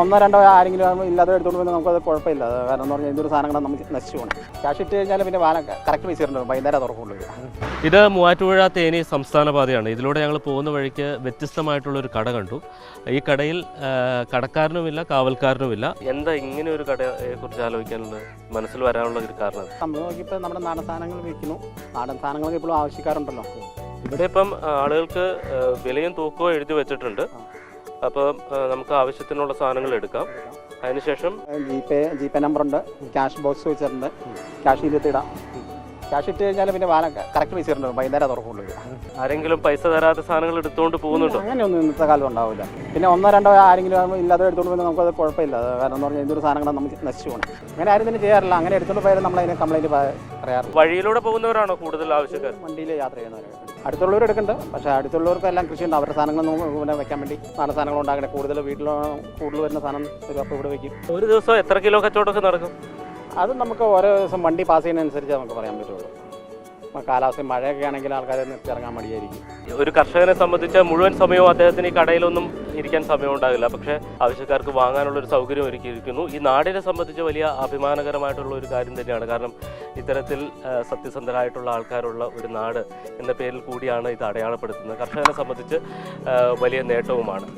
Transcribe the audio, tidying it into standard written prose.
ഒന്നോ രണ്ടോ ആരെങ്കിലും ഇല്ലാതെ എടുത്തുകൊണ്ട് പോയി നമുക്കത് കുഴപ്പമില്ല. കാരണം എന്ന് പറഞ്ഞാൽ ഇതൊരു സാധനങ്ങൾ നമുക്ക് നശിച്ചു പോകണം. ക്യാഷ് ഇട്ട് കഴിഞ്ഞാൽ പിന്നെ കറക്റ്റ് പൈസ ഇട്ടുണ്ട്, വൈകുന്നേരം തുറക്കുള്ളൂ. ഇത് മൂവാറ്റുപുഴ തേനി സംസ്ഥാന പാതയാണ്. ഇതിലൂടെ ഞങ്ങൾ പോകുന്ന വഴിക്ക് വ്യത്യസ്തമായിട്ടുള്ളൊരു കട കണ്ടു. ഈ കടയിൽ കടക്കാരനുമില്ല, കാവൽക്കാരനുമില്ല. എന്താ ഇങ്ങനെ ഒരു കടയെ കുറിച്ച് ആലോചിക്കാനുള്ളത്, മനസ്സിൽ വരാനുള്ള ഒരു കാരണം? നമ്മൾ നോക്കിയപ്പോൾ നമ്മുടെ നാടൻ സാധനങ്ങൾ വിൽക്കുന്നു. നാടൻ സാധനങ്ങൾക്ക് ഇപ്പോഴും ആവശ്യക്കാരുണ്ടല്ലോ. ഇവിടെ ഇപ്പം ആളുകൾക്ക് വിലയും തൂക്കവും എഴുതി വെച്ചിട്ടുണ്ട്. അപ്പം നമുക്ക് ആവശ്യത്തിനുള്ള സാധനങ്ങൾ എടുക്കാം. അതിനുശേഷം ജി പേ നമ്പറുണ്ട്, ക്യാഷ് ബോക്സ് വെച്ചിട്ടുണ്ട്, ക്യാഷ് ഇരുത്തിടാം. ക്യാഷ് ഇട്ട് കഴിഞ്ഞാൽ പിന്നെ കറക്റ്റ് പൈസ ഇട്ടുണ്ട്, വൈകുന്നേരം തുറക്കുള്ളൂ. ആരെങ്കിലും പൈസ തരാത്ത സാധനങ്ങൾ എടുത്തുകൊണ്ട് പോകുന്നുണ്ടോ? അങ്ങനെയൊന്നും ഇന്നത്തെ കാലം ഉണ്ടാവില്ല. പിന്നെ ഒന്നോ രണ്ടോ ആരെങ്കിലും ഇല്ലാതെ എടുത്തുകൊണ്ട് പോയി നമുക്കത് കുഴപ്പമില്ല. കാരണം എന്ന് പറഞ്ഞാൽ ഇതൊരു സാധനങ്ങൾ നമുക്ക് നശിച്ചു പോകണം. അങ്ങനെ ആരും തന്നെ ചെയ്യാറില്ല. അങ്ങനെ എടുത്തുകൊണ്ട് പോയാലും നമ്മളതിന് കംപ്ലൈൻറ്റ് പറയാറില്ല. വഴിയിലൂടെ പോകുന്നവരാണോ കൂടുതൽ ആവശ്യക്കാർ? വണ്ടിയിൽ യാത്ര ചെയ്യുന്നവർ അടുത്തുള്ളവർ എടുക്കുന്നുണ്ട്. പക്ഷേ അടുത്തുള്ളവർക്ക് എല്ലാം കൃഷിയുണ്ട്. അവരുടെ സാധനങ്ങൾ പിന്നെ വെക്കാൻ വേണ്ടി നല്ല സാധനങ്ങൾ ഉണ്ടാക്കണേ. കൂടുതൽ കൂടുതൽ വരുന്ന സാധനം ഒരു അപ്പോൾ ഇവിടെ വയ്ക്കും. ഒരു ദിവസം എത്ര കിലോ കച്ചവടമൊക്കെ നടക്കും? അത് നമുക്ക് ഓരോ ദിവസം വണ്ടി പാസ് ചെയ്യുന്നതനുസരിച്ച് നമുക്ക് പറയാൻ പറ്റുള്ളൂ. കാലാവസ്ഥ മഴയൊക്കെ ആണെങ്കിൽ ആൾക്കാരെ നിർത്തിയിറങ്ങാൻ മടിയായിരിക്കും. ഒരു കർഷകനെ സംബന്ധിച്ച് മുഴുവൻ സമയവും അദ്ദേഹത്തിന് ഈ കടയിലൊന്നും ഇരിക്കാൻ സമയം ഉണ്ടാകില്ല. പക്ഷേ ആവശ്യക്കാർക്ക് വാങ്ങാനുള്ളൊരു സൗകര്യം ഒരുക്കിയിരിക്കുന്നു. ഈ നാടിനെ സംബന്ധിച്ച് വലിയ അഭിമാനകരമായിട്ടുള്ള ഒരു കാര്യം തന്നെയാണ്. കാരണം ഇത്തരത്തിൽ സത്യസന്ധരായിട്ടുള്ള ആൾക്കാരുള്ള ഒരു നാട് എന്ന പേരിൽ കൂടിയാണ് ഇത് അടയാളപ്പെടുത്തുന്നത്. കർഷകനെ സംബന്ധിച്ച് വലിയ നേട്ടവുമാണ്.